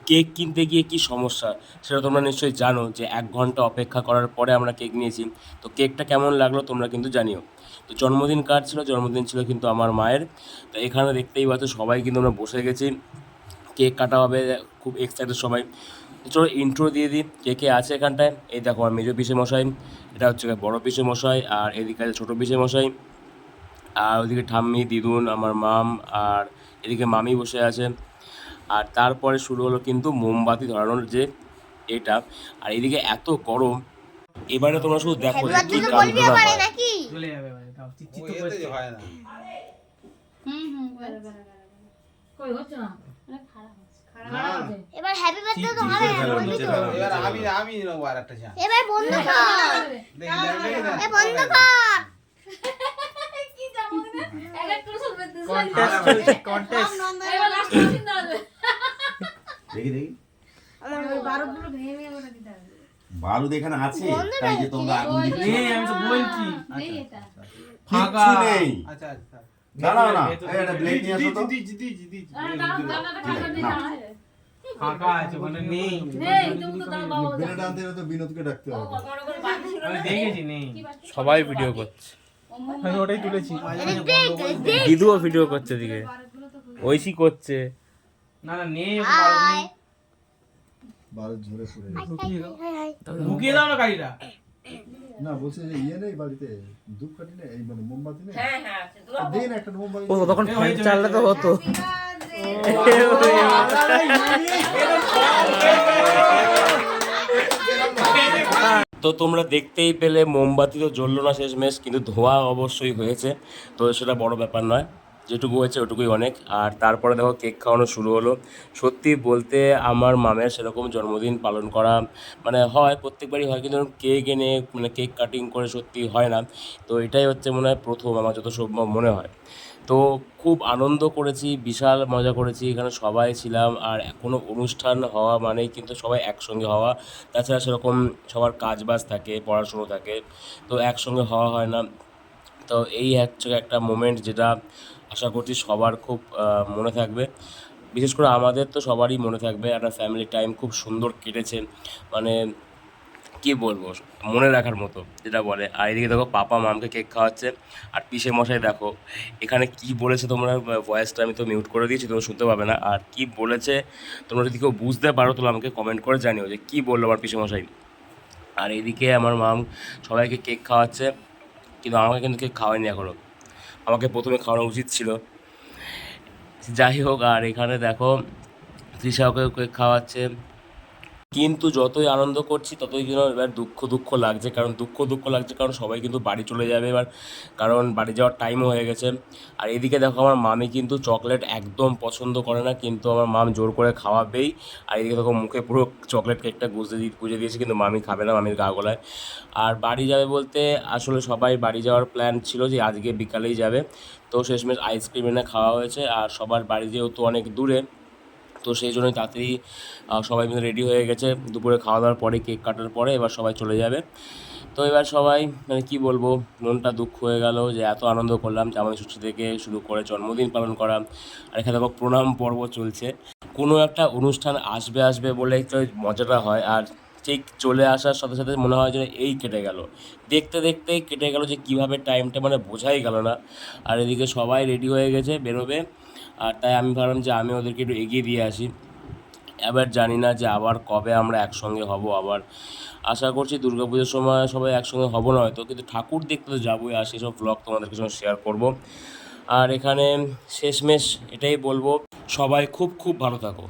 Cake কিনতে গিয়ে কী সমস্যা সেটা তোমরা নিশ্চয়ই জানো, যে 1 ঘন্টা অপেক্ষা করার পরে আমরা কেক নিয়েছি। তো কেকটা কেমন লাগলো তোমরা কিন্তু জানিও। তো জন্মদিন কার ছিল? জন্মদিন ছিল কিন্তু আমার মায়ের। তো এখানে দেখতেই পাচ্ছ সবাই কিন্তু আমরা বসে গেছি, কেক কাটা হবে, খুব এক্সাইটেড সবাই। তো চলো ইন্ট্রো দিয়ে দিই, কে কে আছে এখানটায়। এই দেখো আমার মেজো পিসে মশাই, এটা হচ্ছে বড় পিসে মশাই, আর এদিকে আছে ছোটো পিসে মশাই, আর ওইদিকে ঠাম্মি, দিদুন, আমার মাম, আর এদিকে মামি বসে আছে। আর তারপরে শুরু হলো কিন্তু মোমবাতি ধরানোর যে এটা। আর এদিকে এত গরম, এবারে তোমরা শুধু দেখো যে কি কাণ্ডটা হয়। চলে যাবে মানে তাও চিচিত করছে হয় না। কই হচ্ছে না এবার হ্যাপি বার্থডে তো হবে এবার আমি নেব আরেকটা চান্স। এবার বন্ধ কর এ বন্ধ কর কি যাবো না এক করে সব কন্টেস্ট এবার লাস্ট দিন দাও দেখি আমার ওই 12 গুলো ভেঙে ভেঙে ওটা দিতে হবে। বারুদ এখানে আছে, তাই যে তোমরা আগুন দিচ্ছ। নেই, আমি তো বলছি নেই এটা ফাঁকা কিচ্ছু নেই। আচ্ছা আচ্ছা দাঁড়াও না, এটা ব্লেড নিয়ে আসো তো। ফাঁকা আছে মানে নেই নেই তুমি তো দাও বাবা ব্লেড আনতে হলে তো বিনোদকে ডাকতে হবে। আমি দেখেছি নেই সবাই ভিডিও করছে, আমি ওটাই তুলেছি দিদুও ভিডিও করছে, এদিকে ঐশী করছে। না না নেই বারো নেই বারুদ ঝরে পড়ে গেছে। ঢুকিয়ে দাও না গাড়িটা না বলছে যে ইয়ে নেই বাড়িতে, ধূপকাঠি নেই, এই মানে মোমবাতি নেই। দিন একটা মোমবাতি। ও তখন ফ্যান চাললে তো হতো। তো তোমরা দেখতেই পেলে মোমবাতি তো জ্বললো না শেষমেশ, কিন্তু ধোঁয়া অবশ্যই হয়েছে। তো সেটা বড় ব্যাপার নয়, যেটুকু হয়েছে ওটুকুই অনেক। আর তারপরে দেখো কেক খাওয়ানো শুরু হলো। সত্যি বলতে আমার মামের সেরকম জন্মদিন পালন করা মানে হয়, প্রত্যেকবারই হয়, কিন্তু কেক এনে মানে কেক কাটিং করে সত্যি হয় না। তো এটাই হচ্ছে মনে হয় প্রথম, আমার যত সম্ভব মনে হয়। তো খুব আনন্দ করেছি, বিশাল মজা করেছি, এখানে সবাই ছিলাম। আর কোনো অনুষ্ঠান হওয়া মানেই কিন্তু সবাই একসঙ্গে হওয়া, তাছাড়া সেরকম সবার কাজ বাজ থাকে, পড়াশুনো থাকে, তো একসঙ্গে হওয়া হয় না। তো এই হচ্ছে একটা মোমেন্ট যেটা আশা করছি সবার খুব মনে থাকবে। বিশেষ করে আমাদের তো সবারই মনে থাকবে, একটা ফ্যামিলি টাইম খুব সুন্দর কেটেছে, মানে কী বলবো, মনে রাখার মতো যেটা বলে। আর এদিকে দেখো পাপা মামকে কেক খাওয়াচ্ছে, আর পিসে মশাই দেখো এখানে কি বলেছে। তোমরা ভয়েসটা আমি তো মিউট করে দিয়েছি, তোমরা শুনতে পাবে না। আর কি বলেছে তোমরা যদি কেউ বুঝতে পারো তাহলে আমাকে কমেন্ট করে জানিও যে কী বললো আমার পিসে মশাই। আর এদিকে আমার মাম সবাইকে কেক খাওয়াচ্ছে, কিন্তু আমাকে কিন্তু কেক খাওয়ায়নি এখনও, আমাকে প্রথমে খাওয়ানো উচিত ছিল। যাই হোক, আর এখানে দেখো তৃষাকে কেক খাওয়াচ্ছে। কিন্তু যতই আনন্দ করছি ততই যেন এবার দুঃখ দুঃখ লাগছে, কারণ দুঃখ লাগছে কারণ সবাই কিন্তু বাড়ি চলে যাবে এবার, কারণ বাড়ি যাওয়ার টাইমও হয়ে গেছে। আর এদিকে দেখো আমার মামি কিন্তু চকলেট একদম পছন্দ করে না, কিন্তু আমার মাম জোর করে খাওয়াবেই। আর এদিকে দেখো মুখে পুরো চকলেট কেকটা গুঁজে দিয়েছে, কিন্তু মামি খাবে না, মামির গা গলায়। আর বাড়ি যাবে বলতে আসলে সবাই বাড়ি যাওয়ার প্ল্যান ছিল যে আজকে বিকালেই যাবে, তো শেষমেশ আইসক্রিম এনে খাওয়া হয়েছে। আর সবার বাড়ি যেহেতু অনেক দূরে, তো সেই জন্যই তাড়াতাড়ি সবাই মিলে রেডি হয়ে গেছে। দুপুরে খাওয়া দাওয়ার পরে, কেক কাটার পরে এবার সবাই চলে যাবে। তো এবার সবাই মানে কী বলবো, মনটা দুঃখ হয়ে গেল যে এত আনন্দ করলাম, জামাই ষষ্ঠী থেকে শুরু করে জন্মদিন পালন করা। আর এখানে দেখো প্রণাম পর্ব চলছে। কোনো একটা অনুষ্ঠান আসবে বলেই তো মজাটা হয়। আর ঠিক চলে আসার সাথে সাথে মনে হয় যে এই কেটে গেল, দেখতে দেখতে কেটে গেল, যে কীভাবে টাইমটা মানে বোঝাই গেল না। আর এদিকে সবাই রেডি হয়ে গেছে বেরোবে, আর তাই আমি ভাবলাম যে আমি ওদেরকে একটু এগিয়ে দিয়ে আসি। এবার জানি না যে আবার কবে আমরা একসঙ্গে হব আবার। আশা করছি দুর্গাপুজোর সময় সবাই একসঙ্গে হব না হয়তো, কিন্তু ঠাকুর দেখতে তো যাবোই, আর সেসব ব্লগ তোমাদেরকে সঙ্গে শেয়ার করব। আর এখানে শেষমেশ এটাই বলবো, সবাই খুব খুব ভালো থাকো।